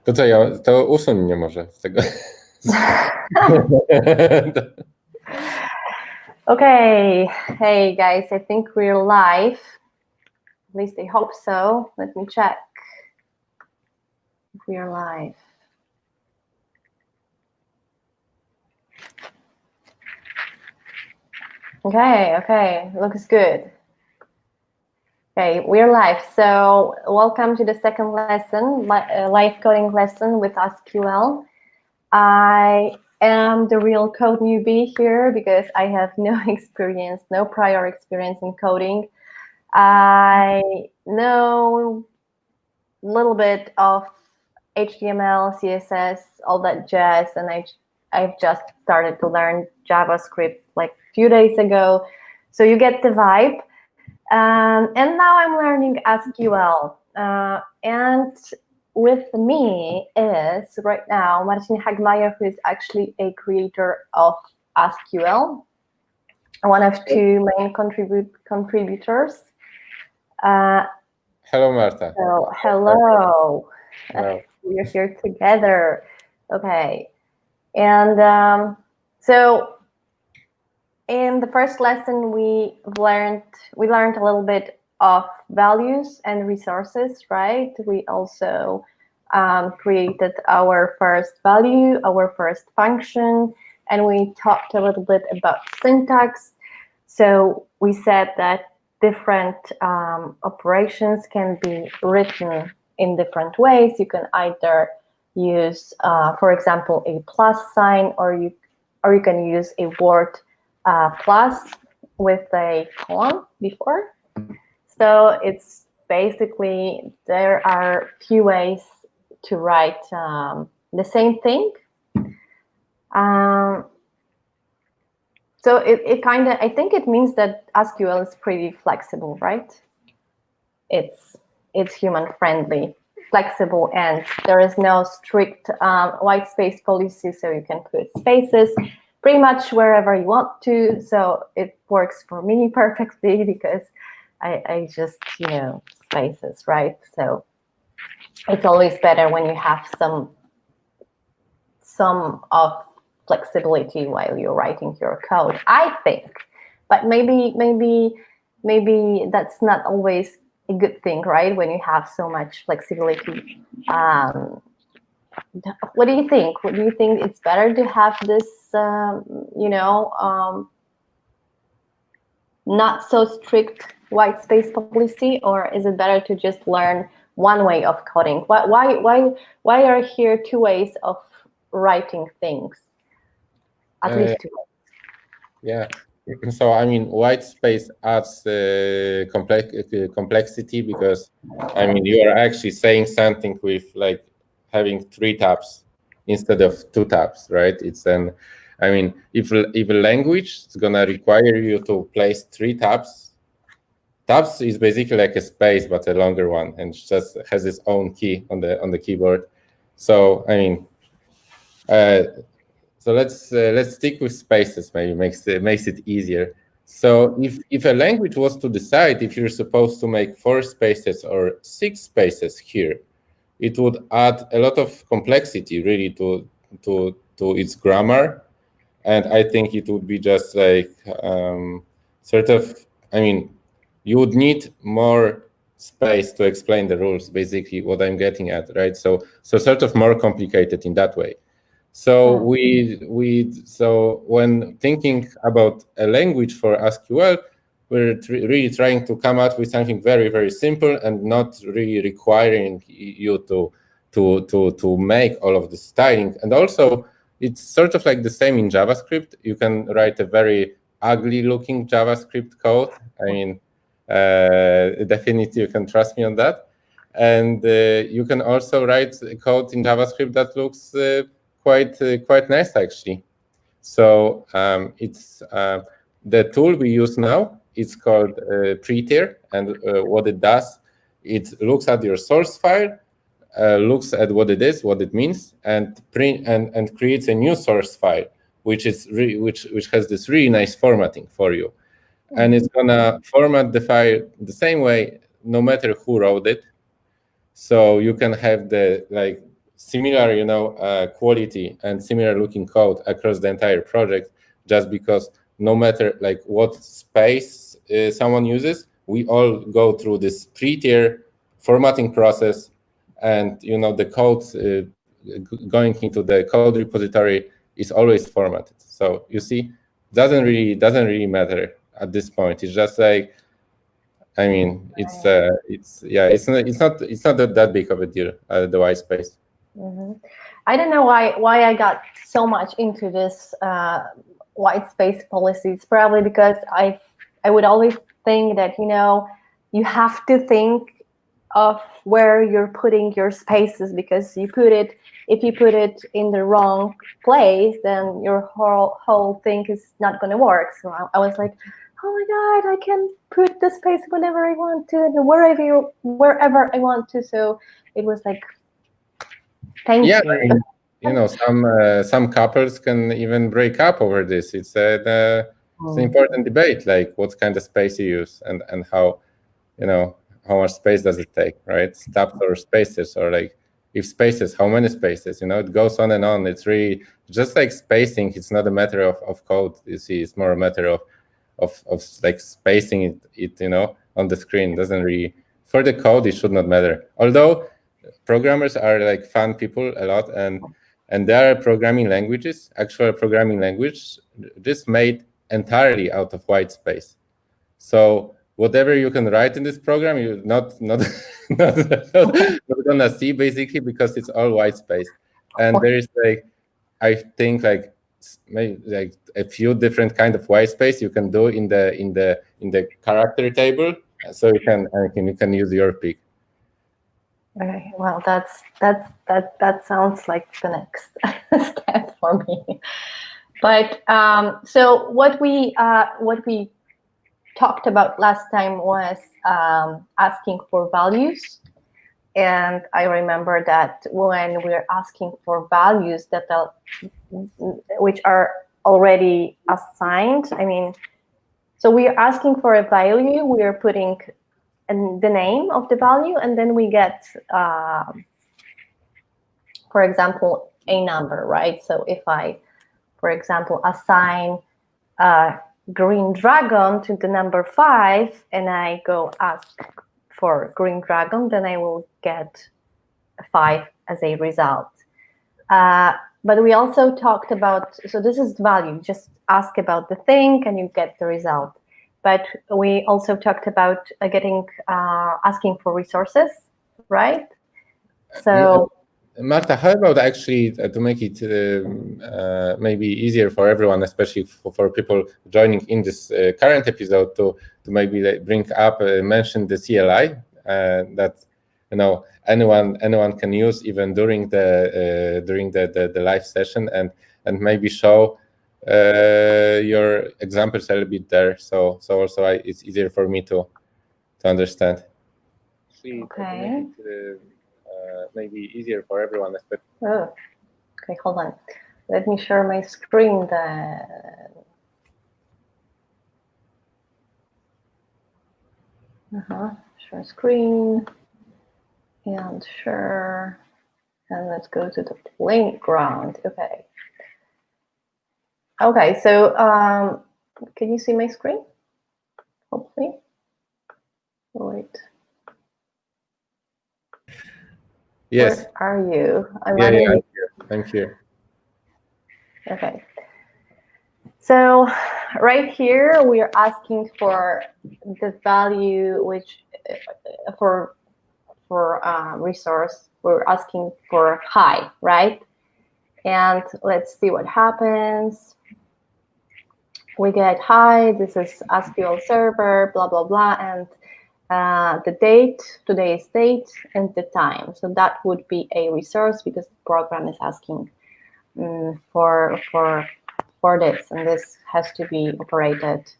To co, ja to usuń może z tego. Okay, hey guys, I think we're live. At least I hope so. Let me check if we are live. Okay, looks good. Okay, we're live. So welcome to the second lesson, live coding lesson with AskQL. I am the real code newbie here because I have no experience, no prior experience in coding. I know a little bit of HTML, CSS, all that jazz, and I've just started to learn JavaScript like a few days ago. So you get the vibe. And now I'm learning AskQL. And with me is right now Marcin Hagmaier, who is actually a creator of AskQL, one of two main contributors. Hello, Marta. So hello. We're here together. Okay. And so in the first lesson, we learned a little bit of values and resources, right? We also created our first value, our first function, and we talked a little bit about syntax. So we said that different operations can be written in different ways. You can either use, for example, a plus sign, or you can use a word plus with a colon before. So it's basically, there are few ways to write the same thing. So it kind of, I think it means that AskQL is pretty flexible, right? It's human friendly, flexible, and there is no strict white space policy, so you can put spaces pretty much wherever you want to. So it works for me perfectly because I just, spaces, right? So it's always better when you have some of flexibility while you're writing your code, I think. But maybe that's not always a good thing, right? When you have so much flexibility. What do you think? What do you think? It's better to have this, not so strict white space policy, or is it better to just learn one way of coding? Why are here two ways of writing things? At least two ways. Yeah. So I mean, white space adds complexity because I mean you are actually saying something with like having 3 tabs instead of 2 tabs, right? It's an, I mean, if a language is gonna require you to place 3 tabs. Tabs is basically like a space but a longer one, and just has its own key on the keyboard. So I mean. So let's stick with spaces. Maybe makes it easier. So if a language was to decide if you're supposed to make 4 spaces or 6 spaces here, it would add a lot of complexity really to its grammar, and I think it would be just like sort of. I mean, you would need more space to explain the rules. Basically, what I'm getting at, right? So sort of more complicated in that way. So so when thinking about a language for AskQL, we're really trying to come up with something very, very simple and not really requiring you to make all of the styling. And also, it's sort of like the same in JavaScript. You can write a very ugly-looking JavaScript code. I mean, definitely you can trust me on that. And you can also write code in JavaScript that looks quite nice actually. So it's the tool we use now. It's called Prettier, and what it does, it looks at your source file, looks at what it is, what it means, and creates a new source file, which has this really nice formatting for you, and it's gonna format the file the same way no matter who wrote it. So you can have the like similar, quality and similar looking code across the entire project, just because no matter like what space someone uses, we all go through this pre-tier formatting process, and the code going into the code repository is always formatted. So you see, doesn't really matter at this point. It's just like, I mean, it's not that big of a deal, the white space. Mm-hmm. I don't know why I got so much into this white space policy. It's probably because I would always think that you have to think of where you're putting your spaces, because if you put it in the wrong place, then your whole thing is not going to work. So I was like, oh my God, I can put the space whenever I want to and wherever I want to. So it was like, thank you. I mean, some couples can even break up over this. It's an important debate, like what kind of space you use and how, how much space does it take, right? Stubs or spaces, or like if spaces, how many spaces? It goes on and on. It's really just like spacing. It's not a matter of code. You see, it's more a matter of like spacing it on the screen. Doesn't really, for the code, it should not matter. Although programmers are like fun people a lot, and there are programming languages, actual programming language, just made entirely out of white space. So whatever you can write in this program, you're not gonna see, basically, because it's all white space. And there is like, I think like maybe like a few different kind of white space you can do in the character table, so you can use your pick. Okay, well, that sounds like the next step for me. But so what we talked about last time was asking for values, and I remember that when we're asking for values that which are already assigned, I mean, so we are asking for a value, we are putting the name of the value, and then we get, for example, a number, right? So if I, for example, assign green dragon to the number 5, and I go ask for green dragon, then I will get 5 as a result. But we also talked about, so this is the value, just ask about the thing and you get the result. But we also talked about asking for resources, right? So Marta, how about actually to make it maybe easier for everyone, especially for people joining in this current episode, to maybe bring up, mention the CLI that anyone can use even during the live session, and maybe show your examples a little bit there, so also it's easier for me to understand. Okay. Maybe easier for everyone. Oh, okay, hold on. Let me share my screen then. Share screen and share, and let's go to the playground. Okay. Okay, so can you see my screen? Hopefully. Wait. Yes. Where are you? I'm here. Okay. So right here, we are asking for the value which for resource, we're asking for hi, right? And let's see what happens. We get hi, this is AskQL server, blah, blah, blah, and the date, today's date, and the time. So that would be a resource because the program is asking for this, and this has to be operated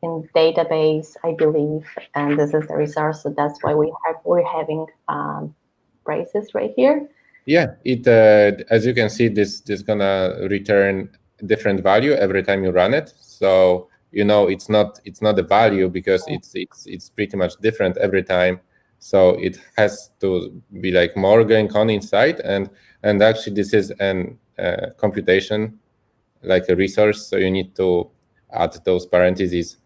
in database, I believe, and this is the resource. So that's why we're having braces right here. Yeah, it as you can see, this gonna return different value every time you run it. So it's not a value because it's pretty much different every time. So it has to be like more going on inside, and actually this is an computation, like a resource. So you need to add those parentheses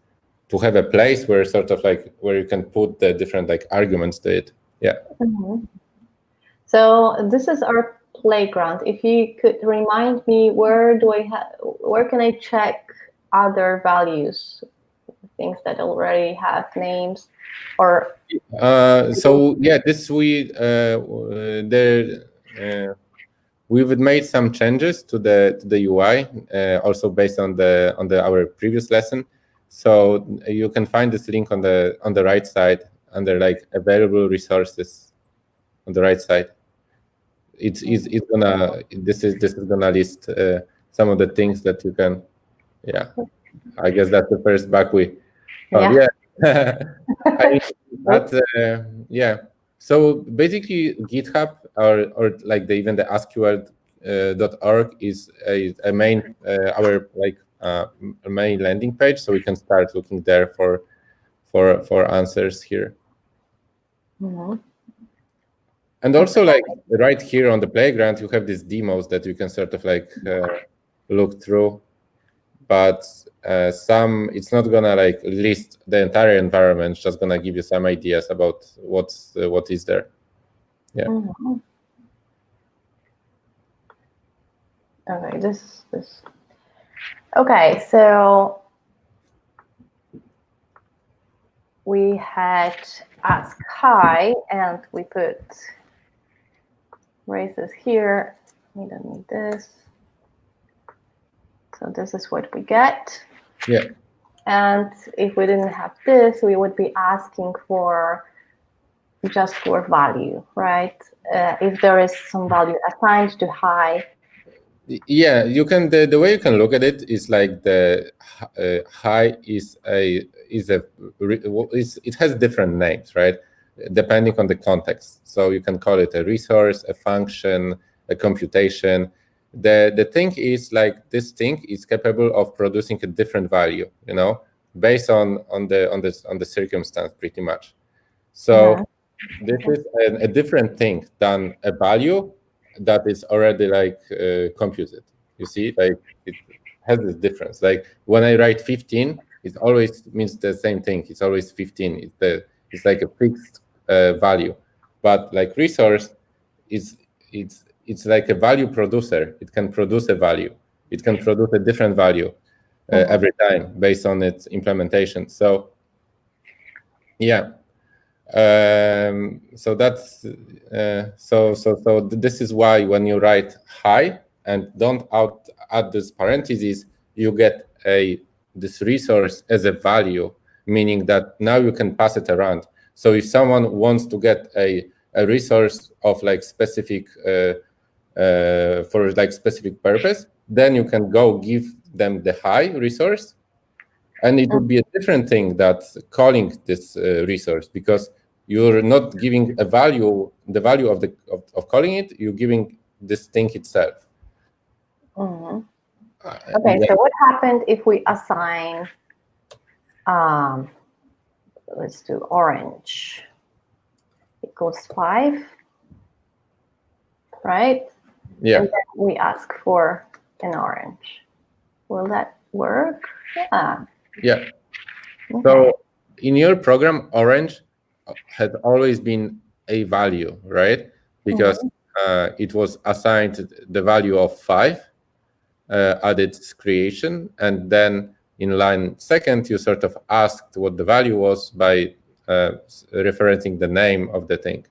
to have a place where sort of like where you can put the different like arguments to it. Yeah. So this is our playground. If you could remind me, where can I check other values, things that already have names, or so yeah, this we've made some changes to the UI, also based on our previous lesson. So you can find this link on the right side under like available resources on the right side. It's gonna this is gonna list some of the things that you can. Yeah, I guess that's the first bug we. Oh yeah. Yeah. So basically, GitHub or like even the AskQL.org is a main our like main landing page, so we can start looking there for answers here. And also, like right here on the playground, you have these demos that you can sort of like look through, but it's not gonna like list the entire environment. It's just gonna give you some ideas about what is there. Yeah. Okay, this. Okay, so we had ask hi, and we put braces here. We don't need this. So this is what we get. Yeah. And if we didn't have this, we would be asking for just for value, right? If there is some value assigned to hi. Yeah, you can. The way you can look at it is like the hi it has different names, right? Depending on the context. So you can call it a resource, a function, a computation. The thing is like this thing is capable of producing a different value, based on the circumstance, pretty much. So this is a different thing than a value that is already like computed. You see, like it has this difference. Like when I write 15, it always means the same thing. It's always 15. It's like a fixed value. But like resource, it's like a value producer. It can produce a value. It can produce a different value every time based on its implementation. So yeah. So that's so this is why when you write hi and don't add this parentheses, you get this resource as a value, meaning that now you can pass it around. So if someone wants to get a resource of like specific for like specific purpose, then you can go give them the hi resource. And it would be a different thing that calling this resource, because you're not giving the value of calling it. You're giving this thing itself. Okay, so what happened if we assign? Let's do orange equals 5, right? Yeah. And then we ask for an orange. Will that work? Yeah. Yeah. Okay. So in your program, orange has always been a value, right? Because it was assigned the value of 5 at its creation, and then in line second, you sort of asked what the value was by referencing the name of the thing.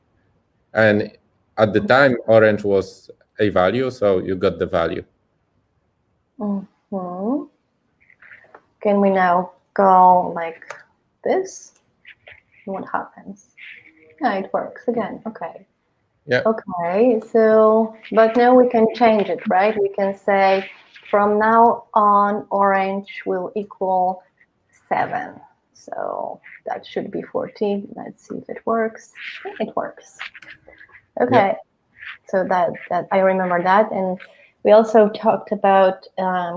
And at the time, orange was a value, so you got the value. Can we now go like this? What happens? Yeah, it works again. Okay. Yeah. Okay, so, but now we can change it, right? We can say from now on, orange will equal 7. So that should be 14. Let's see if it works. It works. Okay, yeah. So that I remember that. And we also talked about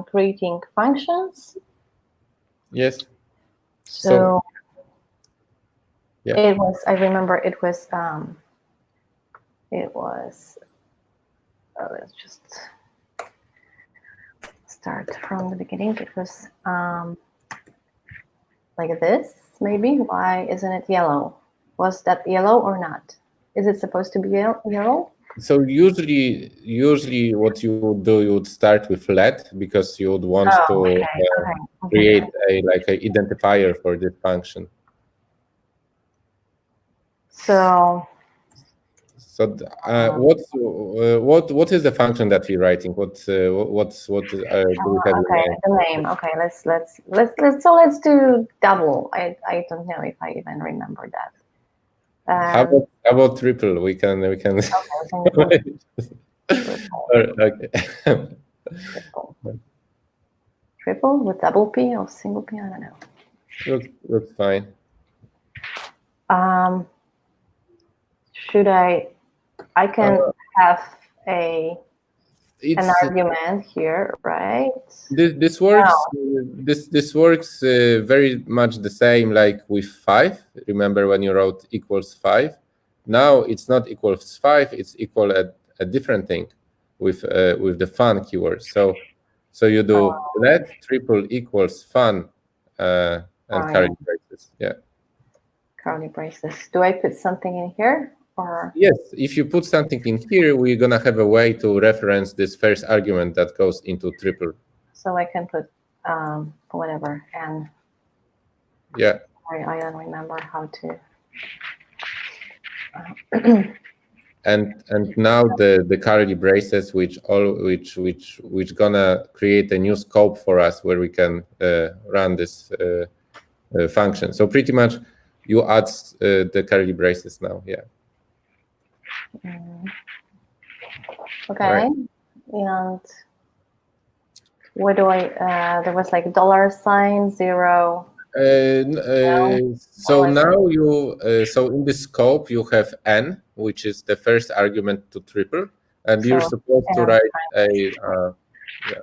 creating functions. Yes. So yeah. it was, I remember it was, let's just start from the beginning. It was like this, maybe. Why isn't it yellow? Was that yellow or not? Is it supposed to be yellow? So usually what you would do, you would start with let, because you would want to create a identifier for this function. So what is the function that we're writing? What do we have in mind? The name. Okay, let's do double. I don't know if I even remember that. How about triple? We can. Okay. Triple with double P or single P? I don't know. Looks fine. Should I can have an argument here, right? This works. This works very much the same like with 5. Remember when you wrote equals 5? Now it's not equals 5. It's equal a different thing with the fun keyword. So you do let triple equals fun and curly braces. Yeah. Curly braces. Do I put something in here? Or? Yes, if you put something in here, we're gonna have a way to reference this first argument that goes into triple. So I can put whatever, and yeah. I don't remember how to. And now the curly braces, which gonna create a new scope for us where we can run this function. So pretty much, you add the curly braces now. Yeah. Okay. Right. And what do I? There was like $, 0. So now so in the scope you have n, which is the first argument to triple, and you're supposed to write a yeah.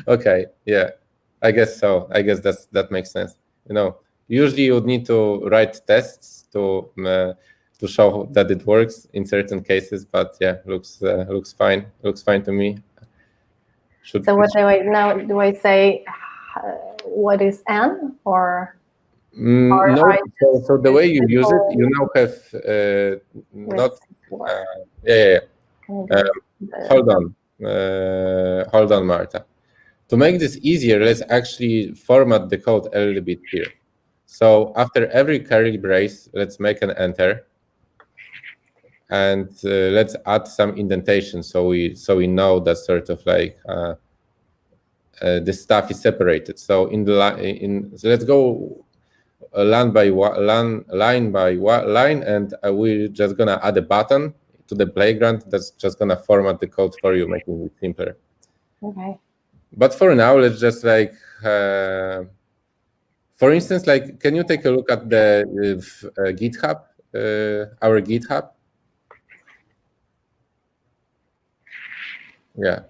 Okay, yeah, I guess so. I guess that makes sense. Usually you would need to write tests to show that it works in certain cases, but yeah, looks fine. Looks fine to me. So what do I now? Do I say what is n or? No. So the way you use it, you now have not. Yeah. Hold on, Marta. To make this easier, let's actually format the code a little bit here. So after every curly brace, let's make an enter, and let's add some indentation so we know that sort of like the stuff is separated. So so let's go line by line, and we're just gonna add a button to the playground that's just gonna format the code for you, making it simpler. Okay. But for now, let's just like, for instance, like, can you take a look at the GitHub, our GitHub? Yeah.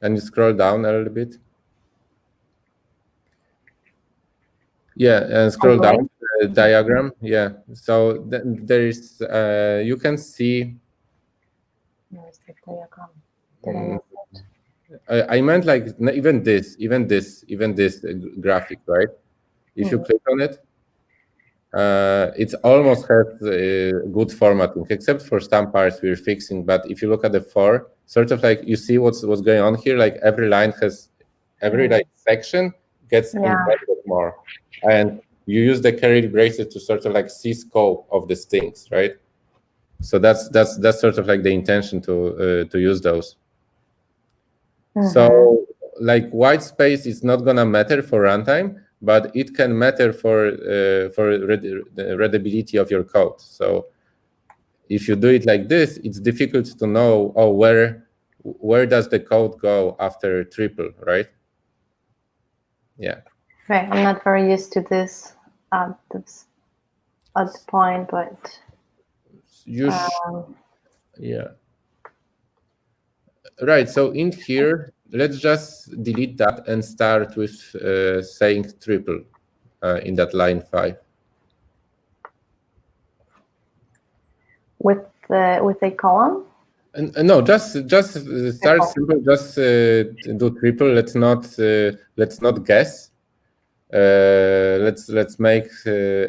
And you scroll down a little bit. Yeah, and scroll down the diagram. Yeah. So there is, you can see. Where's the diagram? Did I miss it? I meant like even this graphic, right? If you click on it, it almost has good formatting, except for some parts we're fixing. But if you look at the 4, sort of like you see what's going on here. Like every line has, every like section gets embedded more, and you use the curly braces to sort of like see scope of these things, right? So that's sort of like the intention to use those. So like white space is not gonna matter for runtime, but it can matter for the readability of your code. So if you do it like this, it's difficult to know, oh, where does the code go after triple, right? Yeah. Right. I'm not very used to this at this point, but you yeah. Right. So in here, let's just delete that and start with saying triple in that line 5. With a column? No, just start simple. Just do triple. Let's not guess. Let's make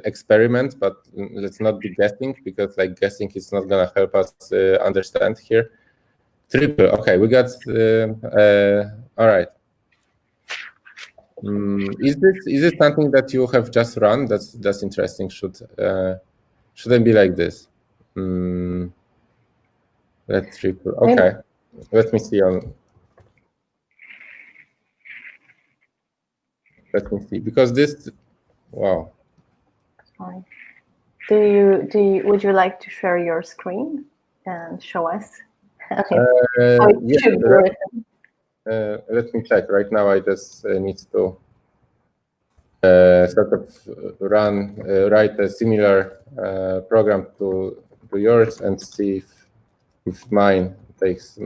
experiment, but let's not be guessing, because like guessing is not gonna help us understand here. Triple. Okay, we got. All right. Is this something that you have just run? That's interesting. Shouldn't be like this. Let's triple. Okay. Let me see on. Let me see, because this. Wow. Fine. Would you like to share your screen and show us? Yeah. Let me check. Right now, I just need to sort of write a similar program to yours and see if mine makes.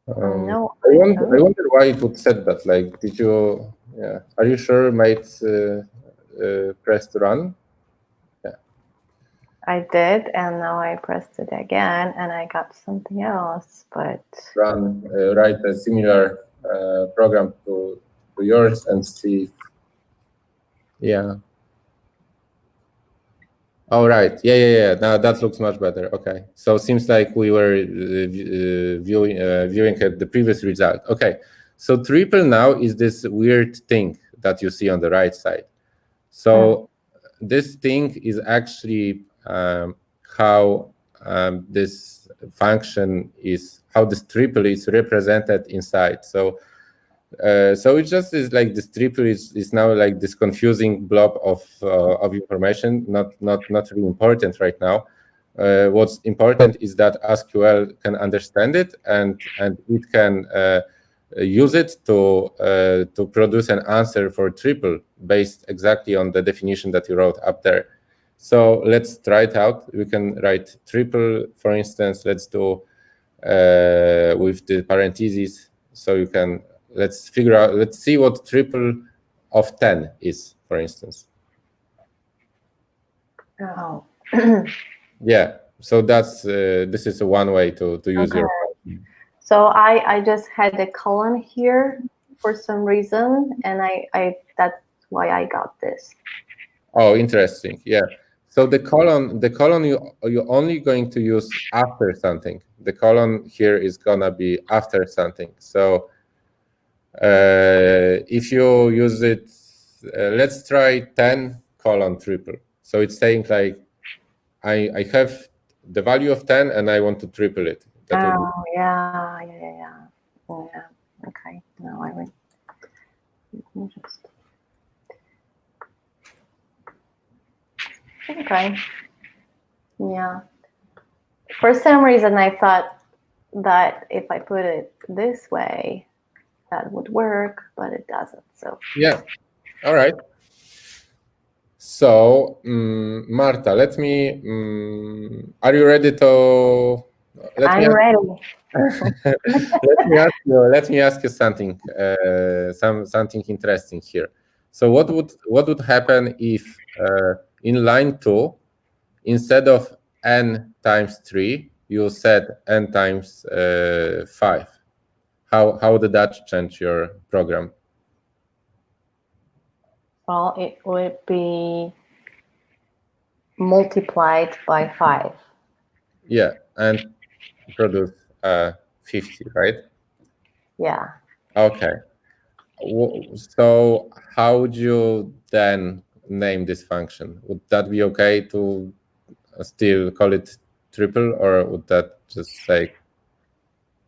No, I wonder why it would set that. Like, did you? Yeah. Are you sure it might press to run? Yeah. I did, and now I pressed it again, and I got something else. But write a similar program to yours and see. Yeah. All right. Yeah. Now that looks much better. Okay. So it seems like we were viewing the previous result. Okay. So triple now is this weird thing that you see on the right side. So this thing is actually how this function is, how this triple is represented inside. So it just is like this triple is now like this confusing blob of information, not really important right now. What's important is that AskQL can understand it and it can use it to produce an answer for triple based exactly on the definition that you wrote up there. So let's try it out. We can write triple, for instance. Let's do with the parentheses. So you can, let's see what triple of 10 is, for instance. Oh. Yeah. So that's this is one way to use your. So I just had a colon here for some reason, and I that's why I got this. Oh, interesting. Yeah. So the colon you're only going to use after something. The colon here is gonna be after something. So if you use it, let's try 10 colon triple. So it's saying like I have the value of 10 and I want to triple it. Yeah. Okay. Now I will just. Okay. Yeah. For some reason, I thought that if I put it this way, that would work, but it doesn't. So yeah. All right. So Marta, let me. Are you ready to? I'm ready. Let me ask you something. Something interesting here. So what would happen if in line 2, instead of n times 3, you said n times 5? How did that change your program? Well, it would be multiplied by 5. Yeah, and produce 50, right? Yeah. Okay. So how would you then name this function? Would that be okay to still call it triple, or would that just like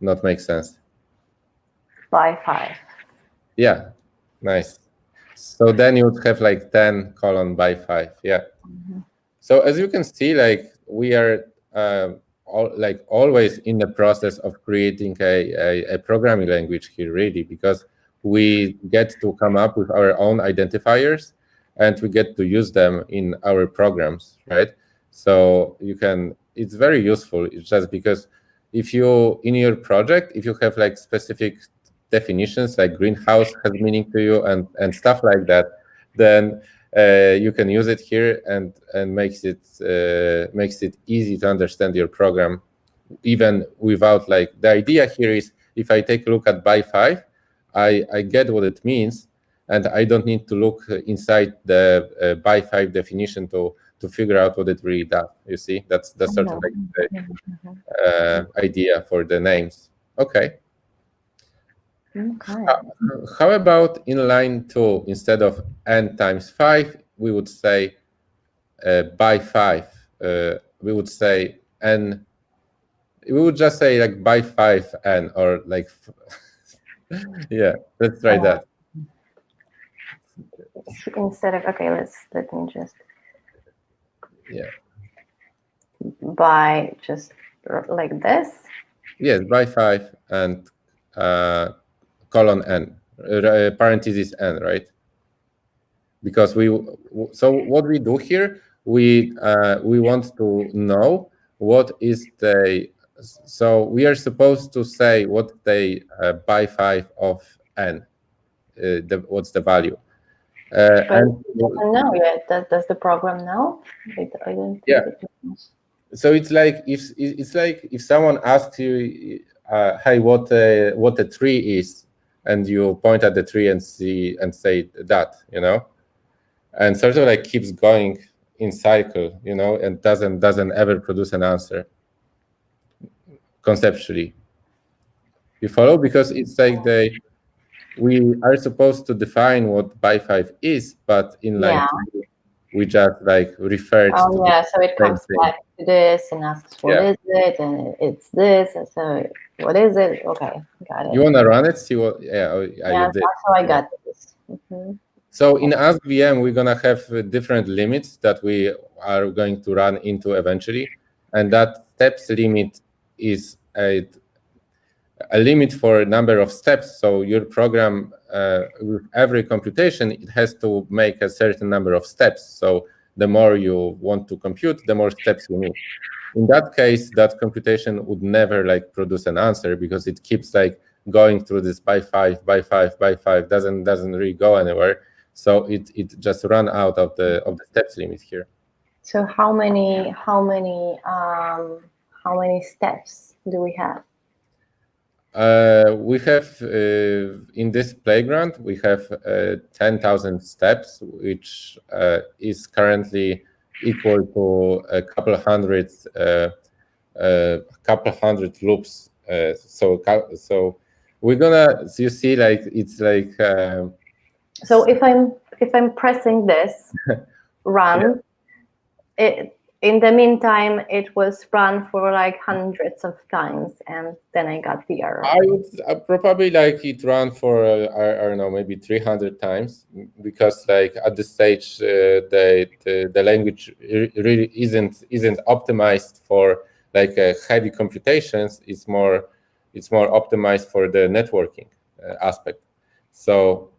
not make sense? By 5. Yeah, nice. So then you would have like 10 colon by 5. Yeah. So as you can see, like we are always in the process of creating a programming language here, really, because we get to come up with our own identifiers and we get to use them in our programs, right? So it's very useful. It's just because if you in your project, if you have like specific definitions, like greenhouse has meaning to you and stuff like that, then you can use it here and makes it easy to understand your program, even without like the idea here is if I take a look at by5, I get what it means, and I don't need to look inside the by5 definition to figure out what it really does. You see, that's sort of like the idea for the names. Okay. How about in line 2, instead of n times 5, we would say by 5. We would say n. We would just say like by 5n, or like yeah, let's try that. Instead of, okay, let me just by just like this. Yes, by 5 and colon n, parentheses n, right? Because so what we do here, we want to know what is the, so we are supposed to say what the by 5 of n, what's the value. But and it doesn't know yet. Does the program know? I don't think it knows. So it's like if someone asks you, hey, what a tree is, and you point at the tree and say that, you know, and sort of like keeps going in cycle, you know, and doesn't ever produce an answer conceptually. You follow? Because it's like we are supposed to define what by5 is, but in line 2, we just like referred to. Oh yeah, so it comes back to this and asks what is it, and it's this, and so what is it? Okay, got it. You want to run it? See what? Yeah, you did. So I got this. So in AskVM, we're gonna have different limits that we are going to run into eventually, and that steps limit is a limit for a number of steps. So your program, with every computation, it has to make a certain number of steps. So the more you want to compute, the more steps you need. In that case, that computation would never like produce an answer, because it keeps like going through this by 5, doesn't really go anywhere. So it just run out of the steps limit here. So how many steps do we have? We have in this playground, we have 10,000 steps, which is currently equal to a couple hundred loops. So we're gonna, so you see, like it's like. So if I'm pressing this run, in the meantime, it was run for like hundreds of times, and then I got the error. I would probably like it run for I don't know, maybe 300 times, because like at this stage the language really isn't optimized for like heavy computations. It's more optimized for the networking aspect. So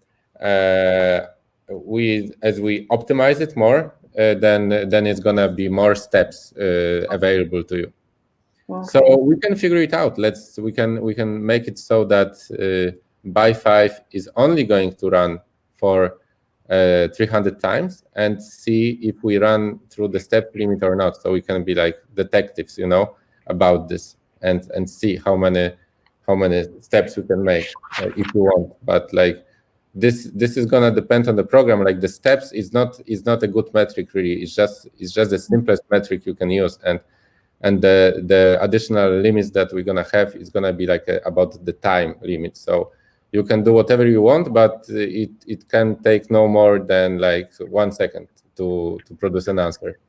as we optimize it more, then it's gonna be more steps available to you. Okay. So we can figure it out. We can make it so that by 5 is only going to run for 300 times, and see if we run through the step limit or not. So we can be like detectives, you know, about this, and see how many steps we can make if you want. But like this is gonna depend on the program. Like the steps is not a good metric really. It's just the simplest metric you can use, and the additional limits that we're gonna have is gonna be like about the time limit. So you can do whatever you want, but it can take no more than like 1 second to produce an answer.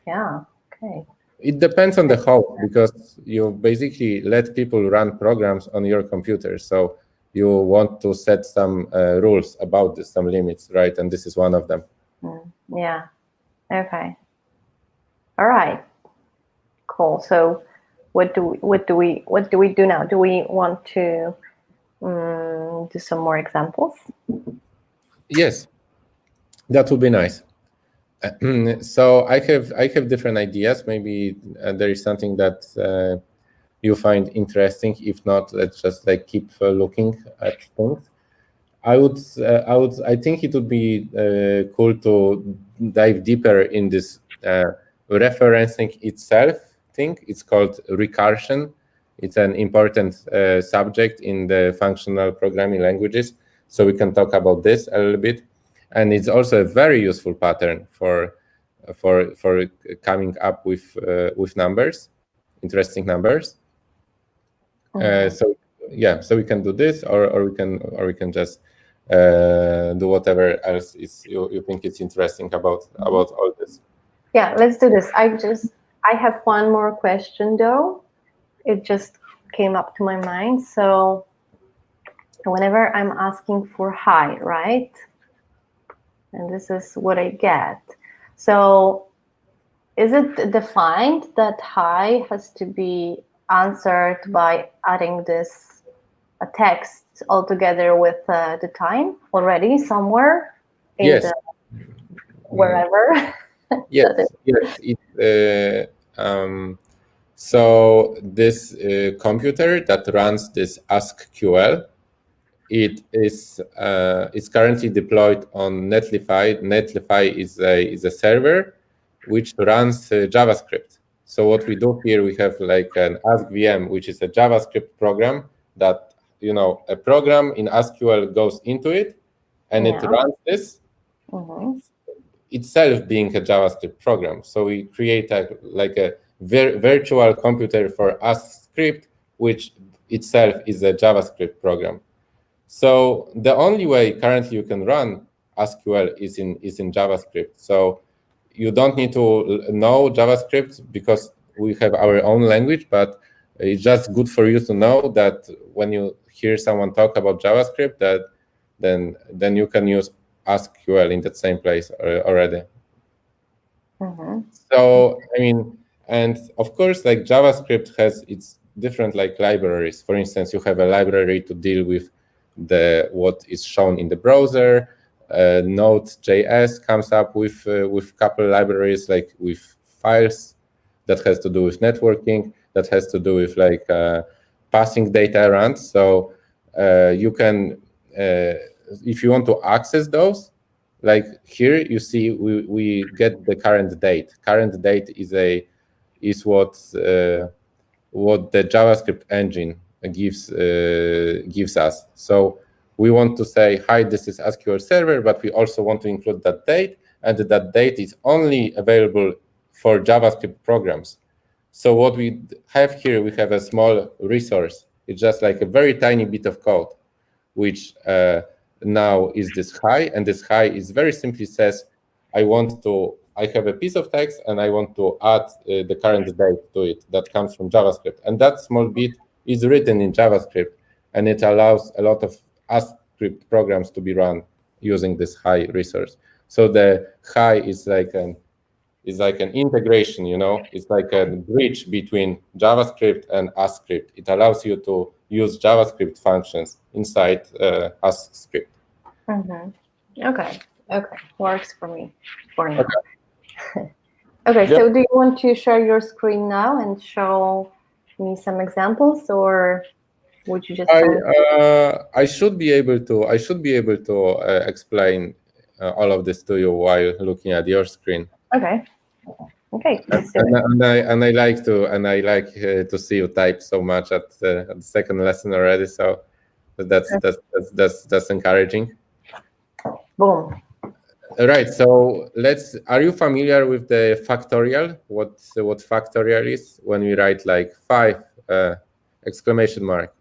Yeah. Okay. It depends on the host, because you basically let people run programs on your computer. So you want to set some rules about this, some limits, right? And this is one of them. Yeah. Okay. All right. Cool. So what do we do now? Do we want to do some more examples? Yes, that would be nice. So I have different ideas. Maybe there is something that you find interesting. If not, let's just like keep looking at things. I think it would be cool to dive deeper in this referencing itself thing. It's called recursion. It's an important subject in the functional programming languages. So we can talk about this a little bit. And it's also a very useful pattern for coming up with numbers, interesting numbers. So yeah, so we can do this, or we can just do whatever else is you think it's interesting about all this. Yeah, let's do this. I have one more question though. It just came up to my mind. So whenever I'm asking for hi, right? And this is what I get. So is it defined that hi has to be answered by adding this a text altogether with the time already somewhere in Yes. the wherever? Yes, so this computer that runs this AskQL, it is currently deployed on Netlify. Netlify is a server which runs JavaScript. So what we do here, we have like an AskVM, which is a JavaScript program that, a program in AskQL goes into it, and it runs this. Itself being a JavaScript program. So we create a virtual computer for AskScript, which itself is a JavaScript program. So the only way currently you can run AskQL is in JavaScript. So you don't need to know JavaScript because we have our own language, but it's just good for you to know that when you hear someone talk about JavaScript, that then you can use AskQL in that same place already. So I mean, and of course, like JavaScript has its different like libraries. For instance, you have a library to deal with what is shown in the browser. Node.js comes up with couple libraries, like with files that has to do with networking, that has to do with like passing data around. So you can, if you want to access those, like here you see we get the current date. Current date is what the JavaScript engine gives us. So we want to say, hi, this is AskQL server, but we also want to include that date, and that date is only available for JavaScript programs. So what we have here, we have a small resource. It's just like a very tiny bit of code, which now is this hi, and this hi is very simply says, I have a piece of text and I want to add the current date to it that comes from JavaScript. And that small bit is written in JavaScript, and it allows a lot of AskScript programs to be run using this hi resource. So the hi is like an integration, it's like a bridge between JavaScript and AskScript. It allows you to use JavaScript functions inside AskScript. Okay, works for me for now. Okay, yep. So do you want to share your screen now and show me some examples, or would you just? I should be able to explain all of this to you while looking at your screen. Okay. And I like to see you type so much at the second lesson already. So that's encouraging. Boom. All right. So are you familiar with the factorial? What factorial is when we write like 5 exclamation mark?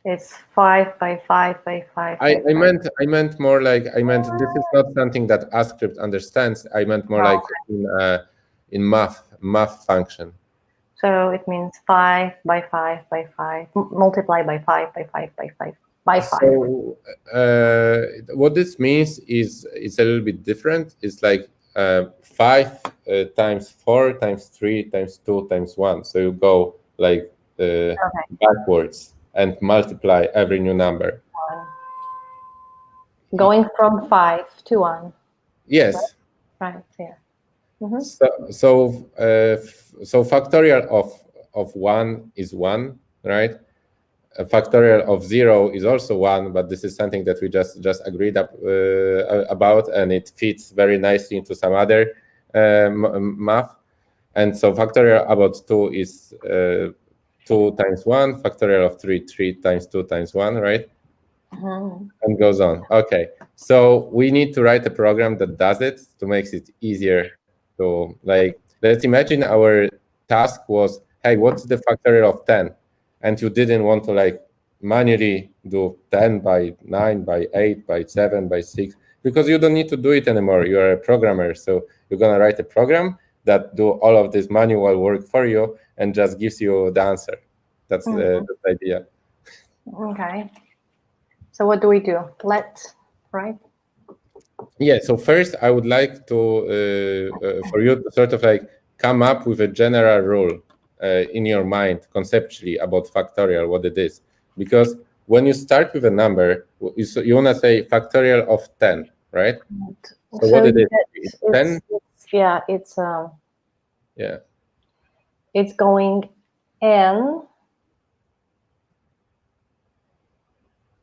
It's 5 by 5 by 5. I meant more like this is not something that AskScript understands. I meant more like in math function. So it means 5 by 5 by 5 multiplied by 5 by 5 by 5 by 5. So what this means is it's a little bit different. It's like 5 times 4 times 3 times 2 times 1. So you go like backwards and multiply every new number. Going from 5 to 1. Yes. Right. Yeah. Mm-hmm. So factorial of 1 is 1, right? A factorial of 0 is also 1, but this is something that we just agreed about, and it fits very nicely into some other math. And so factorial about 2 is 2 times 1, factorial of 3, 3 times 2 times 1, right? Mm-hmm. And goes on. Okay, so we need to write a program that does it to make it easier. So like, let's imagine our task was, hey, what's the factorial of 10? And you didn't want to like manually do 10 by 9 by 8 by 7 by 6, because you don't need to do it anymore. You're a programmer, so you're gonna write a program that do all of this manual work for you and just gives you the answer. That's the idea. Okay. So what do we do? Let's, right? Yeah, so first I would like to for you to sort of like come up with a general rule in your mind conceptually about factorial, what it is. Because when you start with a number, you want to say factorial of 10, right? So what it is? It's 10? Yeah, it's going n.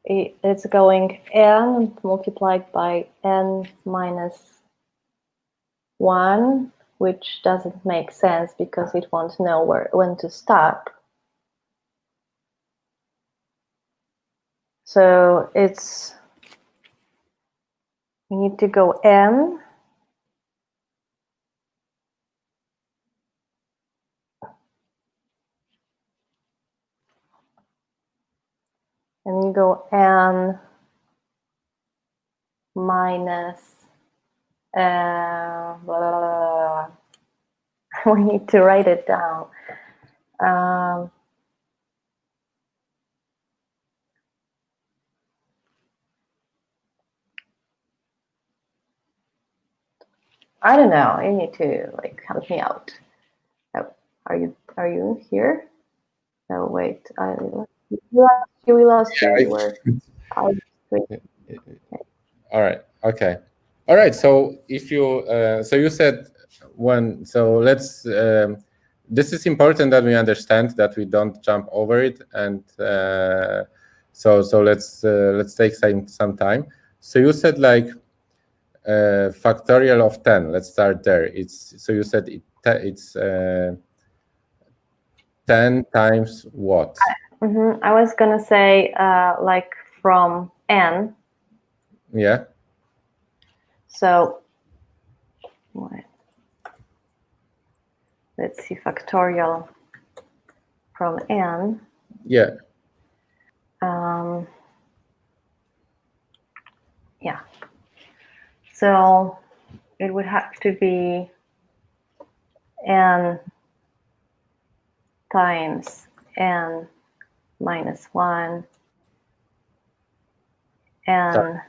It's going n multiplied by n minus 1, which doesn't make sense because it won't know when to stop. So we need to go n and you go n minus blah, blah, blah, blah. We need to write it down. I don't know. You need to like help me out. Oh, are you here? No, wait. We lost you. All right. Okay. All right. So if you so you said one. So let's. This is important that we understand that we don't jump over it, and so let's take some time. So you said like factorial of 10. Let's start there. So you said it's 10 times what? I was gonna say like from n. Yeah. So let's see, factorial from n. Yeah. Yeah. So it would have to be n times n minus 1 n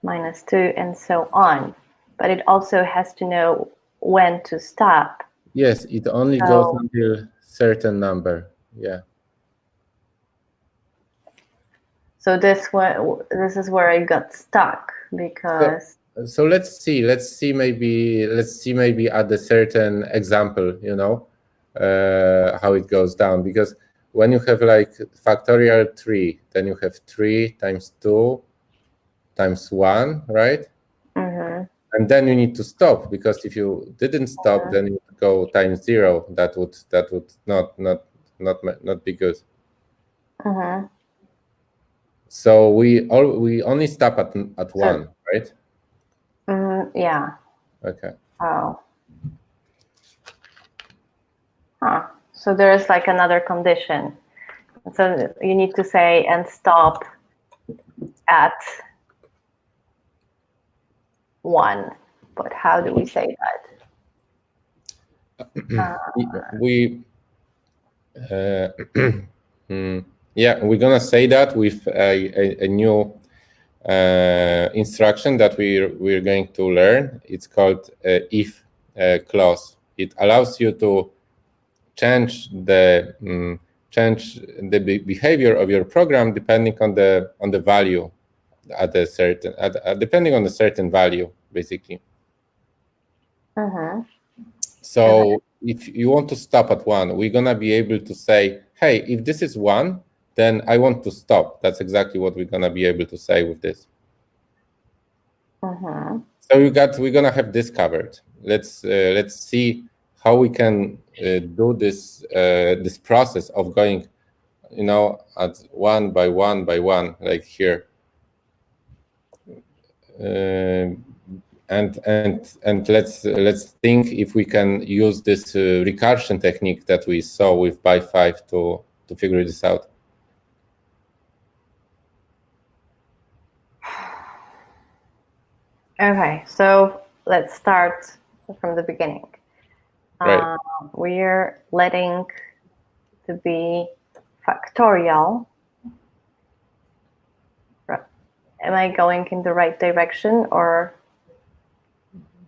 minus 2 and so on. But it also has to know when to stop. Yes, it only goes until certain number. Yeah. So this is where I got stuck because. So let's see maybe at a certain example, you know, how it goes down, because when you have like factorial 3, then you have 3 times 2 times 1, right? And then you need to stop, because if you didn't stop, then you go times 0. That would not be good. So we only stop at 1, right? Yeah. Okay. Oh. Huh. So there is like another condition. So you need to say and stop at 1. But how do we say that? Yeah, we're gonna say that with a new instruction that we're going to learn. It's called if clause. It allows you to change the behavior of your program depending on the value at a certain depending on a certain value, basically. So if you want to stop at 1, we're going to be able to say, hey, if this is 1, then I want to stop. That's exactly what we're going to be able to say with this. So we're going to have this covered. Let's see how we can do this this process of going, at 1 by 1 by 1, like here. And let's think if we can use this recursion technique that we saw with by 5 to figure this out. Okay, so let's start from the beginning. Right. We're letting to be factorial. Am I going in the right direction, or?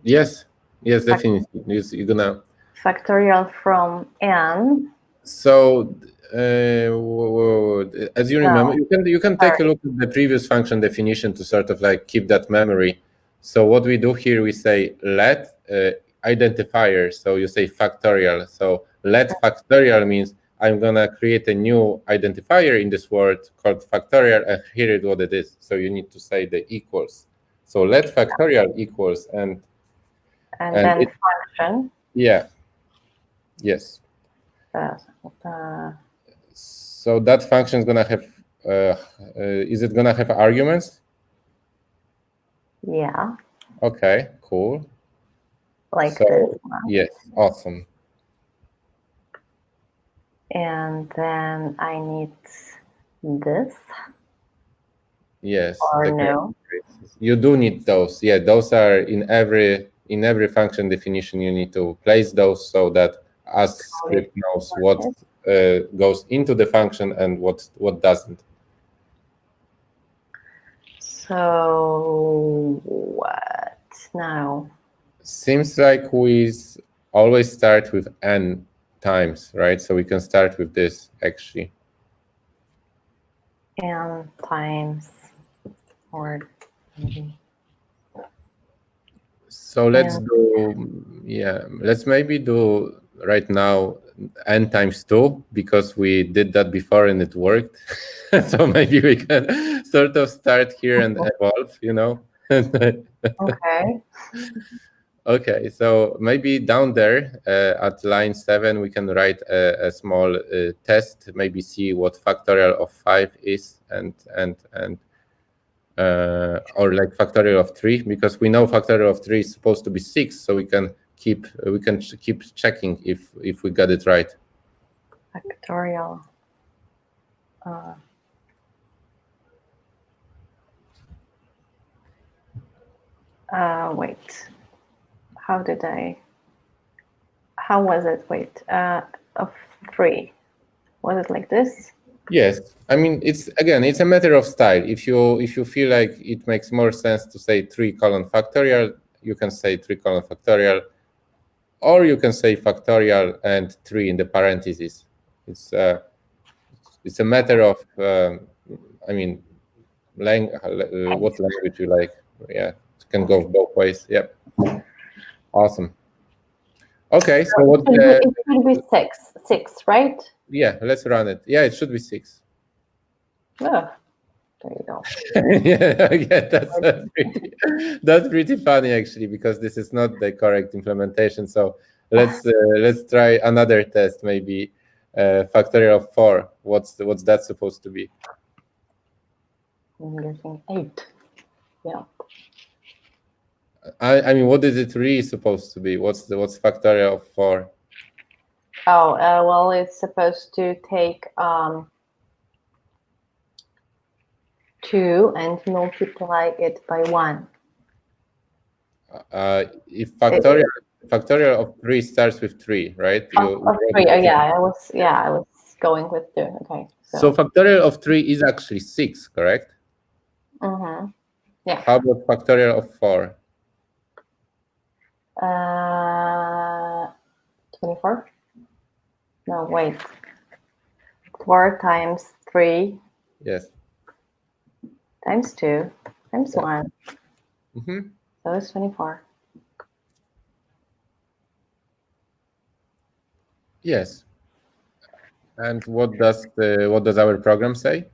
Yes, definitely. You're gonna factorial from n. So as you remember, you can take a look at the previous function definition to sort of like keep that memory. So what we do here, we say let identifier. So you say factorial. So let factorial means I'm gonna create a new identifier in this word called factorial, and here is what it is. So you need to say the equals. So let factorial equals and then function. Yeah. Yes. So that function is gonna have. Is it gonna have arguments? Yeah. Okay. Cool. Like this one. Yes. Awesome. And then I need this. Yes. Or no? You do need those. Yeah, those are in every function definition. You need to place those so that AskScript knows what goes into the function and what doesn't. So what now? Seems like we always start with n times, right? So we can start with this actually. N times, or maybe. So let's let's maybe do right now n times 2, because we did that before and it worked. So maybe we can sort of start here and evolve, Okay. Okay, so maybe down there at line 7, we can write a small test, maybe see what factorial of 5 is, and or like factorial of 3, because we know factorial of 3 is supposed to be 6, so we can keep checking if we got it right. Factorial. Wait. How was it? Wait. Of 3. Was it like this? Yes, I mean, it's a matter of style. If you feel like it makes more sense to say 3 colon factorial, you can say 3 colon factorial, or you can say factorial and 3 in the parentheses. It's a matter of I mean, what language you like. Yeah, it can go both ways. Yep. Awesome. Okay, so what? It should be 6. 6, right? Yeah, let's run it. Yeah, it should be 6. Oh, there you go. Yeah, that's pretty funny actually, because this is not the correct implementation. So let's try another test, maybe factorial of 4. What's that supposed to be? I'm guessing 8. Yeah. I mean, what is it really supposed to be? What's factorial of 4? Oh, well, it's supposed to take 2 and multiply it by 1. If factorial of 3 starts with 3, right? Of 3, yeah, I was going with 2. Okay. So factorial of 3 is actually 6, correct? Mm-hmm. Yeah. How about factorial of 4? 24? No, wait. 4 times 3. Yes. Times 2 times 1. Mm-hmm. So it's 24. Yes. And what does our program say?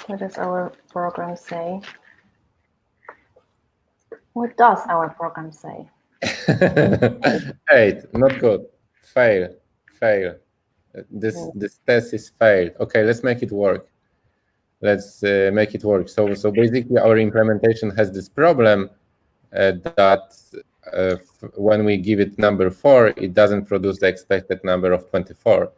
What does our program say? What does our program say? 8, not good. Fail. This test is failed. Okay, let's make it work. Let's make it work. So basically, our implementation has this problem that when we give it number 4, it doesn't produce the expected number of 24.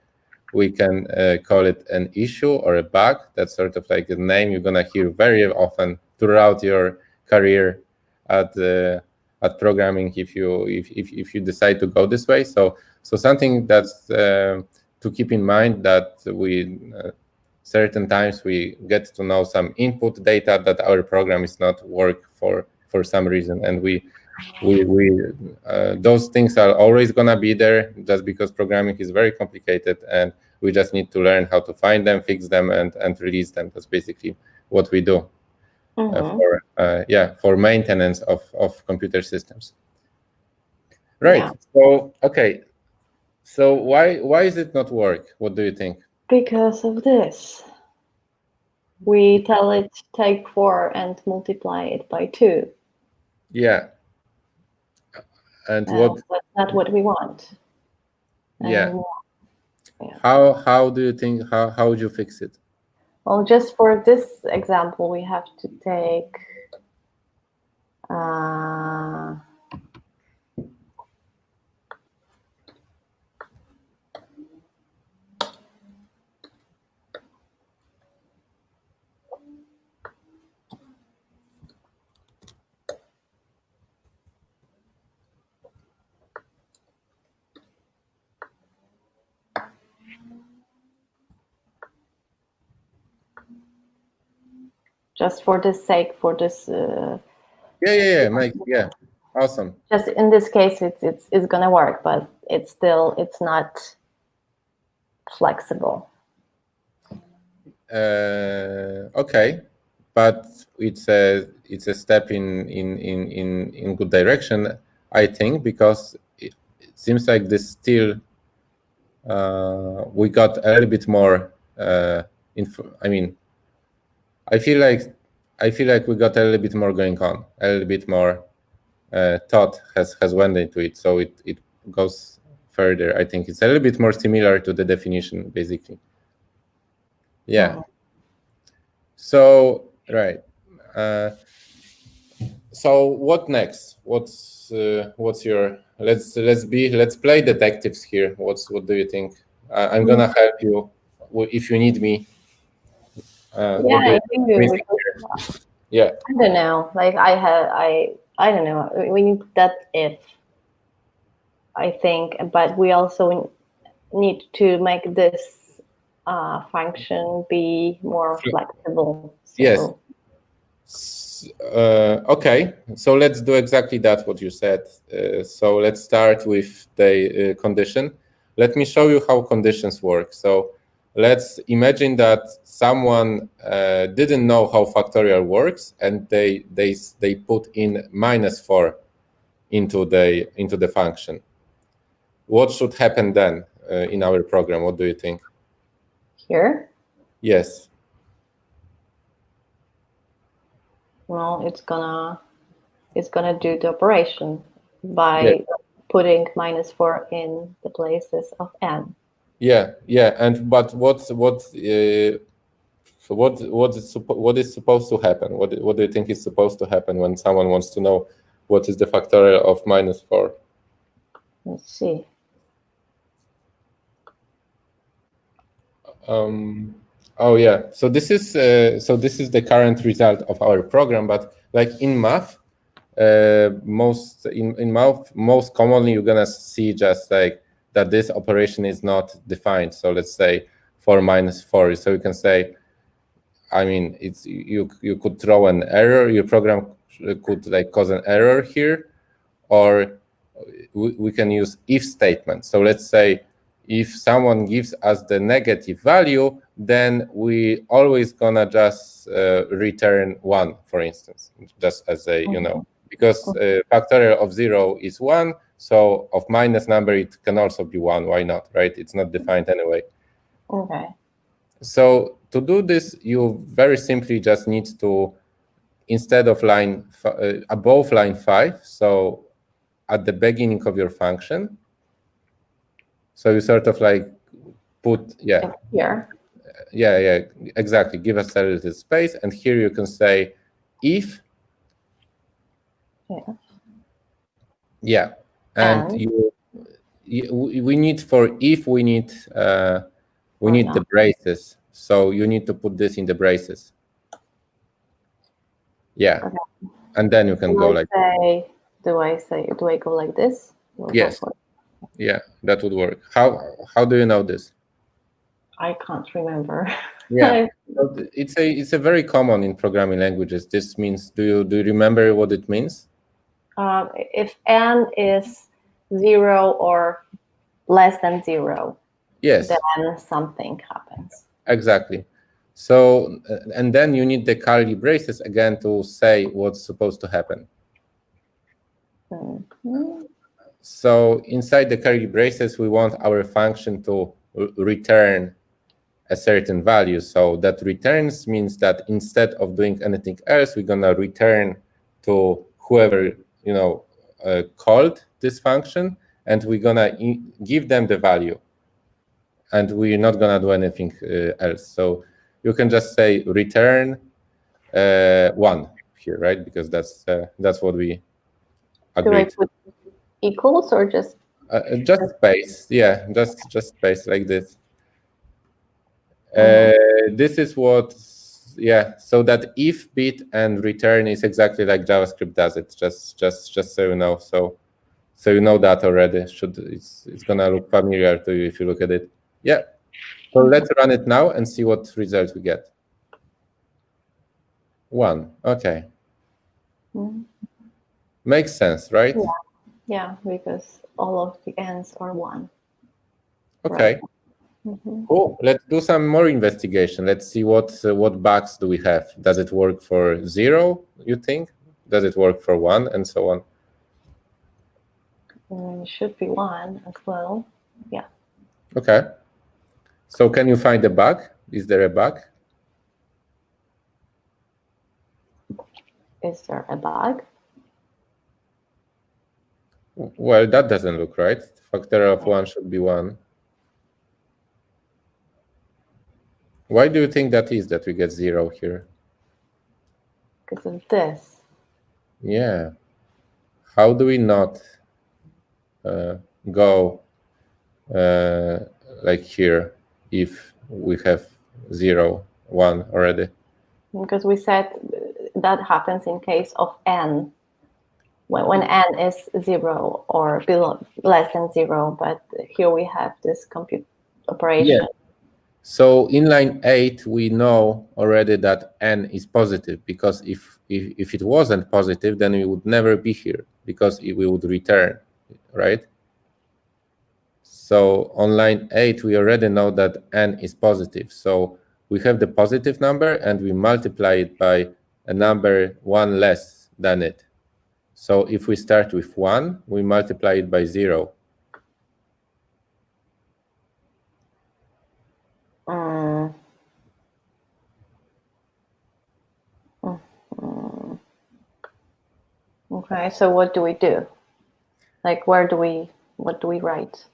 We can call it an issue or a bug. That's sort of like a name you're gonna hear very often throughout your career at programming if you decide to go this way. So something that's to keep in mind, that we certain times we get to know some input data that our program is not work for some reason, and we those things are always gonna be there, just because programming is very complicated, and we just need to learn how to find them, fix them, and release them. That's basically what we do for maintenance of computer systems. Right. Yeah. So okay. So why is it not work? What do you think? Because of this. We tell it take 4 and multiply it by 2. Yeah. And what? That's not what we want. Yeah. How do you think? How would you fix it? Well, just for this example, we have to take just for this sake, for this. Yeah. Awesome. Just in this case, it's gonna work, but it's not flexible. Okay, but it's a step in good direction, I think, because it seems like this still we got a little bit more info. I mean, I feel like we got a little bit more going on, a little bit more thought has went into it, so it goes further. I think it's a little bit more similar to the definition, basically. Yeah. So right. So what next? What's your let's play detectives here. What do you think? I'm gonna help you if you need me. I don't know. Like I don't know. We need that if, I think, but we also need to make this function be more flexible. So. Yes. Okay, so let's do exactly that, what you said. So let's start with the condition. Let me show you how conditions work. So let's imagine that someone didn't know how Factorial works, and they put in -4 into the function. What should happen then in our program? What do you think? Here? Yes. Well, it's gonna do the operation by putting -4 in the places of n. Yeah, and but what is supposed to happen? What do you think is supposed to happen when someone wants to know what is the factorial of -4? Let's see. Oh yeah. So this is the current result of our program. But like in math, most commonly you're gonna see just like that this operation is not defined. So let's say 4 - 4. So you can say, I mean, it's you could throw an error. Your program could like cause an error here, or we can use if statement. So let's say if someone gives us the negative value, then we always gonna just return 1, for instance, just as a because factorial of 0 is 1, So of minus number, it can also be 1. Why not, right? It's not defined anyway. Okay. So to do this, you very simply just need to, instead of above line 5, so at the beginning of your function, so you sort of like put, Here. Yeah, exactly. Give us a little space, and here you can say if. Yeah, and we need for if we need the braces. So you need to put this in the braces. Yeah, okay. And then you can go like. Do I go like this? Yes. Yeah, that would work. How do you know this? I can't remember. Yeah, it's a very common in programming languages. This means, do you remember what it means? If n is 0 or less than 0, yes, then something happens. Exactly. So, and then you need the curly braces again to say what's supposed to happen. So inside the curly braces, we want our function to return a certain value. So that returns means that instead of doing anything else, we're gonna return to whoever called this function, and we're gonna give them the value, and we're not gonna do anything else. So you can just say return 1 here, right? Because that's what we agreed. Do I put equals or just space? Yeah, just space like this. This is what, so that if bit and return is exactly like JavaScript does it. Just so you know. So you know that already. It's gonna look familiar to you if you look at it. Yeah. So let's run it now and see what results we get. 1. Okay. Makes sense, right? Yeah, because all of the ends are 1. Okay. Right. Cool. Let's do some more investigation. Let's see what bugs do we have. Does it work for 0, you think? Does it work for 1, and so on? It should be 1 as well. Yeah. Okay. So can you find a bug? Is there a bug? Is there a bug? Well, that doesn't look right. Factorial of 1 should be 1. Why do you think that is, that we get 0 here? Because of this. Yeah. How do we not go like here if we have 0, 1 already? Because we said that happens in case of n, when n is 0 or less than 0, but here we have this compute operation. Yeah. So in line 8, we know already that n is positive, because if it wasn't positive, then we would never be here, because we would return, right? So on line 8, we already know that n is positive. So we have the positive number, and we multiply it by a number 1 less than it. So if we start with 1, we multiply it by 0. Okay, so what do we do? Like, what do we write?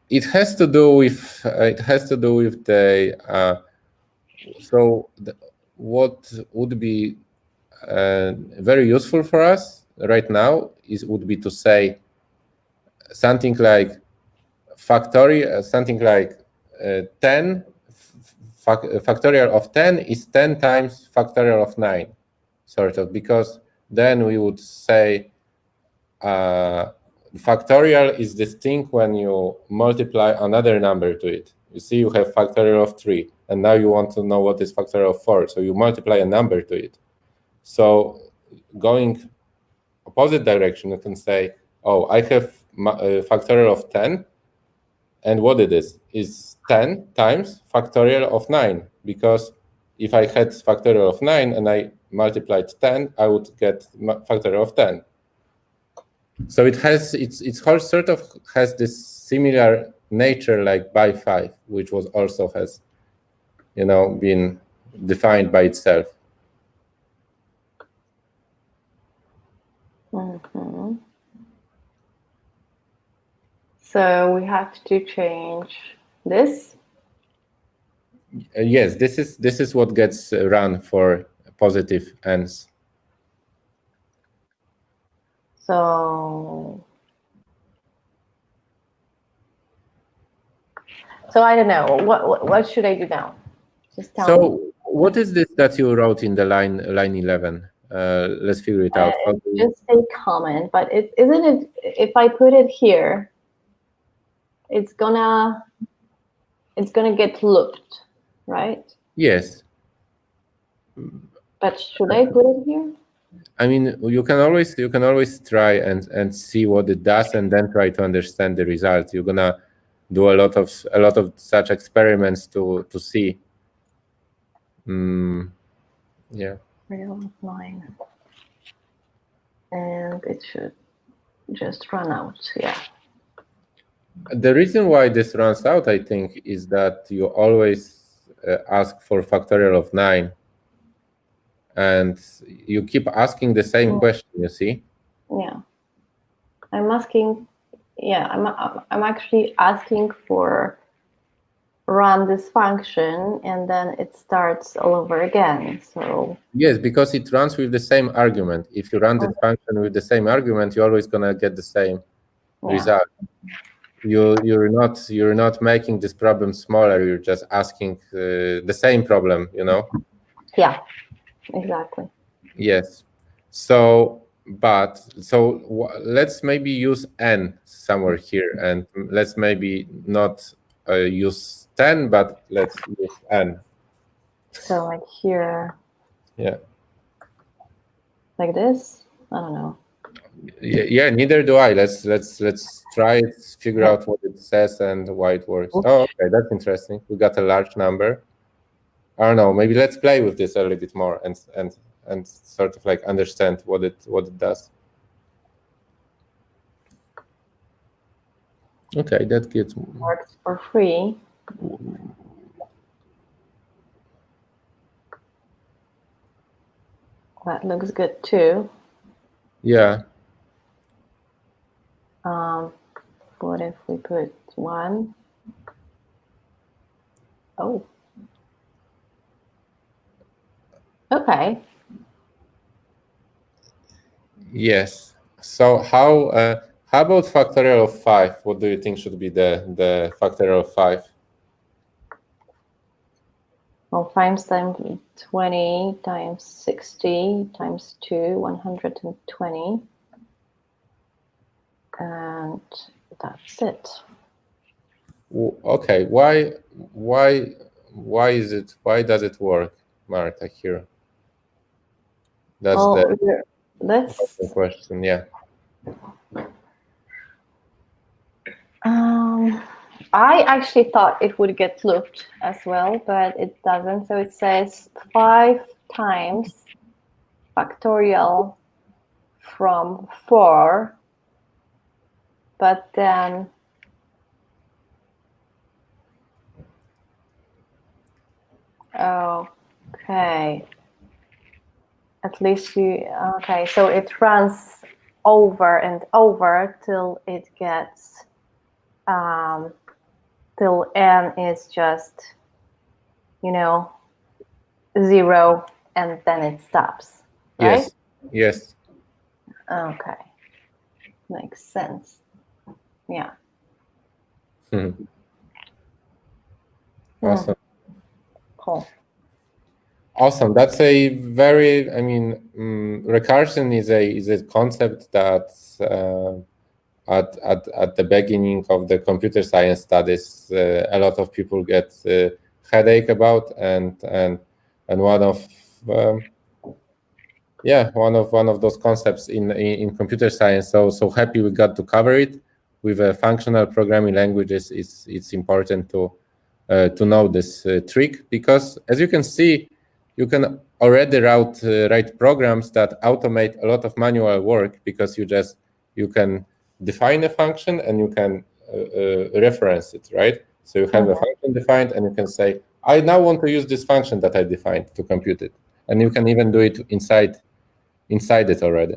It has to do with the what would be very useful for us right now would be to say something like factorial, something like 10 factorial of 10 is 10 times factorial of 9, sort of, because then we would say factorial is this thing when you multiply another number to it. You see, you have factorial of 3, and now you want to know what is factorial of 4, so you multiply a number to it. So going opposite direction, you can say, oh, I have factorial of 10, and what it is 10 times factorial of 9, because if I had factorial of 9 and I multiplied 10, I would get factorial of 10. So it has its whole sort of has this similar nature like by 5, which was also has, been defined by itself. Mm-hmm. So we have to change this. Yes, this is what gets run for positive ends. So I don't know. What should I do now? Just tell me. What is this that you wrote in the line 11? Let's figure it out. Just a comment, but isn't it? If I put it here, it's gonna get looped, right? Yes. But should I put it here? I mean, you can always try and see what it does, and then try to understand the results. You're gonna do a lot of such experiments to see. Yeah. Real line, and it should just run out. Yeah. The reason why this runs out, I think, is that you always ask for factorial of 9, and you keep asking the same question. You see? Yeah. I'm asking. Yeah, I'm actually asking for run this function, and then it starts all over again. So yes, because it runs with the same argument. If you run the function with the same argument, you're always gonna get the same result. You're not making this problem smaller. You're just asking the same problem. Yeah, exactly. Yes. Let's maybe use n somewhere here, and let's maybe not use 10, but let's use n. So like here. Yeah. Like this? I don't know. Yeah, neither do I. Let's try it, figure out what it says and why it works. Oops. Oh, okay, that's interesting. We got a large number. I don't know. Maybe let's play with this a little bit more and sort of like understand what it does. Okay, that gets works for free. That looks good too. Yeah. What if we put 1? Oh. Okay. Yes. So how about factorial of 5? What do you think should be the factorial of 5? Well, 5 times 20 times 60 times 2, 120. And that's it. Okay. Why does it work, Marta, here? That's the question. Yeah. I actually thought it would get looped as well, but it doesn't. So it says 5 times factorial from 4, but then okay, at least okay, so it runs over and over till it gets till n is just 0, and then it stops, right? Yes. Okay, makes sense. Yeah. Awesome. Cool. Awesome. That's a very, recursion is a concept that at the beginning of the computer science studies, a lot of people get headache about, and one of one of those concepts in computer science. So happy we got to cover it with functional programming languages. It's important to know this trick, because as you can see, you can already write programs that automate a lot of manual work, because you just you can define a function and you can reference it, right? So you have a function defined and you can say, I now want to use this function that I defined to compute it. And you can even do it inside it already.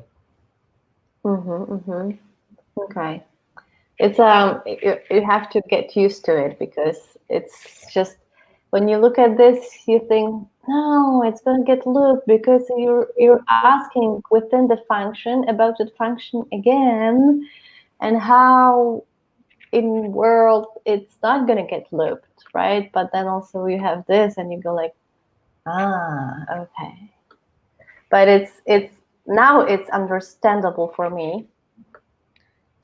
Okay. It's you have to get used to it, because it's just, when you look at this, you think, no, it's going to get looped, because you're asking within the function about the function again, and how in world it's not going to get looped, right? But then also you have this, and you go like, okay. But it's now it's understandable for me.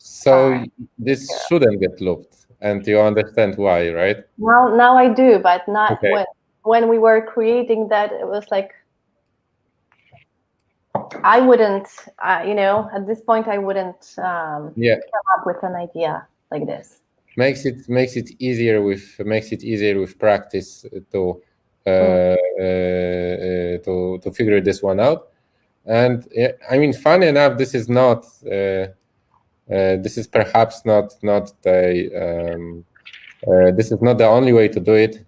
So this shouldn't get looped, and you understand why, right? Now I do, but not when we were creating that. It was like, I wouldn't, at this point I wouldn't come up with an idea like this. Makes it easier with practice to figure this one out. And I mean, funny enough, this is not. This is perhaps not the. This is not the only way to do it,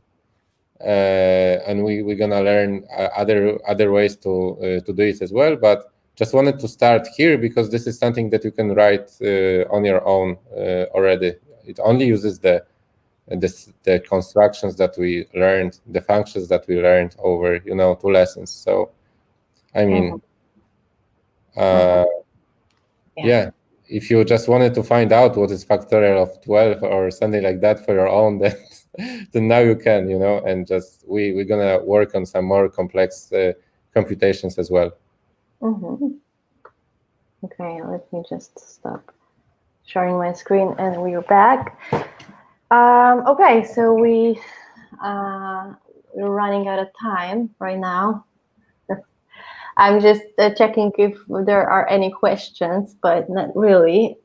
and we're gonna learn other ways to do it as well. But just wanted to start here because this is something that you can write on your own already. It only uses the constructions that we learned, the functions that we learned over 2 lessons. So, I mean, yeah. If you just wanted to find out what is factorial of 12 or something like that for your own, then now you can, and just we're gonna work on some more complex computations as well. Okay, let me just stop sharing my screen, and we're back. Okay, so we're running out of time right now. I'm just checking if there are any questions, but not really.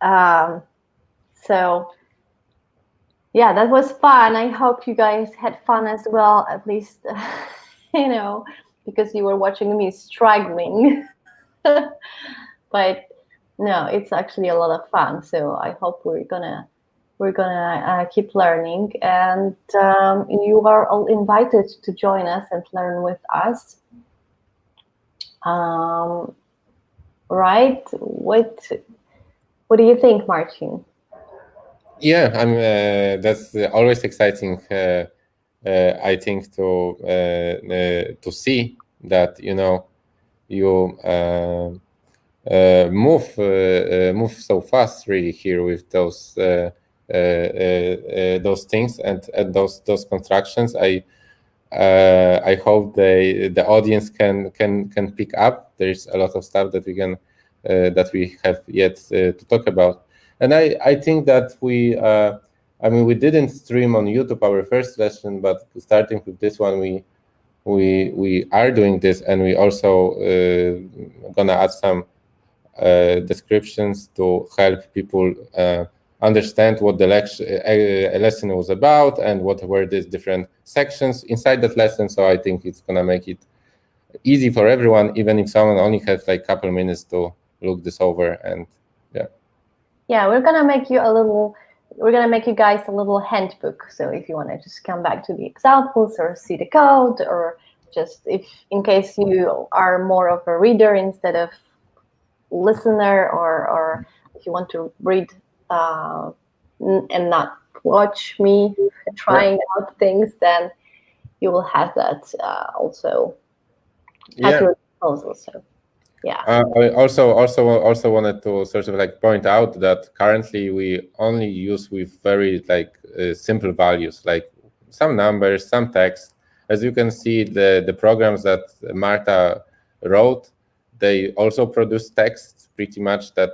So yeah, that was fun. I hope you guys had fun as well, at least, because you were watching me struggling. But no, it's actually a lot of fun. So I hope we're gonna keep learning, and you are all invited to join us and learn with us. Right? What do you think, Martin? Yeah, that's always exciting. I think to see that you move so fast really here with those things and those constructions. I hope the audience can pick up. There's a lot of stuff that we have yet to talk about, and I think that we didn't stream on YouTube our first lesson, but starting with this one, we are doing this, and we also gonna add some descriptions to help people understand what the lesson was about and what were these different sections inside that lesson. So I think it's gonna make it easy for everyone, even if someone only has like a couple minutes to look this over. And we're gonna make you guys a little handbook. So if you want to just come back to the examples or see the code, or just in case you are more of a reader instead of listener, or if you want to read and not watch me trying out things, then you will have that also at your disposal. So I also wanted to sort of like point out that currently we only use with very simple values, like some numbers, some text. As you can see, the programs that Marta wrote, they also produce text pretty much that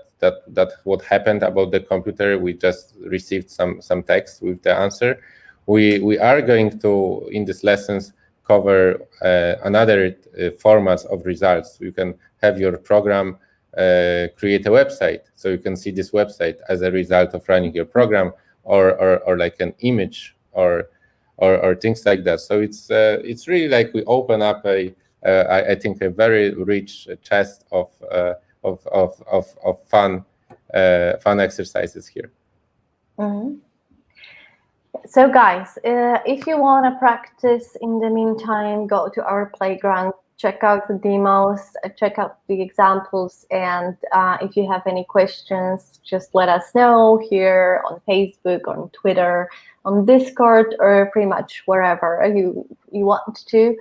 what happened about the computer. We just received some text with the answer. We are going to, in these lessons, cover another formats of results. You can have your program create a website, so you can see this website as a result of running your program, or like an image or things like that. So it's really like we open up I think a very rich chest of fun exercises here. Mm-hmm. So guys, if you want to practice in the meantime, go to our playground, check out the demos, check out the examples, and if you have any questions, just let us know here on Facebook, on Twitter, on Discord, or pretty much wherever you want to.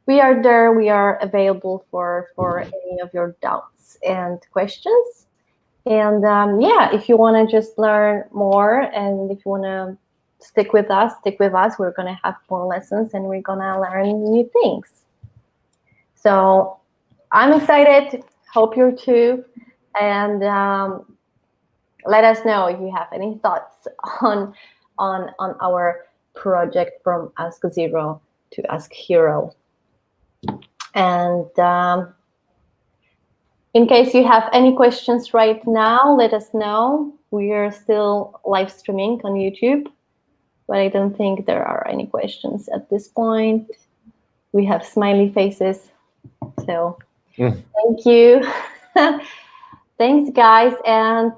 We are there. We are available for any of your doubts and questions. And yeah, if you want to just learn more, and if you want to stick with us. We're going to have more lessons, and we're going to learn new things. So I'm excited. Hope you're too. And let us know if you have any thoughts on our project from AskZero to AskHero. And in case you have any questions right now, let us know. We are still live streaming on YouTube, but I don't think there are any questions at this point. We have smiley faces. So thank you. Thanks, guys. And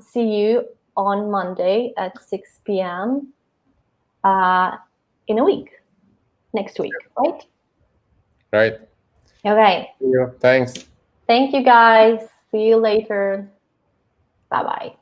see you on Monday at 6 p.m. In a week, next week, right? Right. Okay. Thanks. Thank you, guys. See you later. Bye-bye.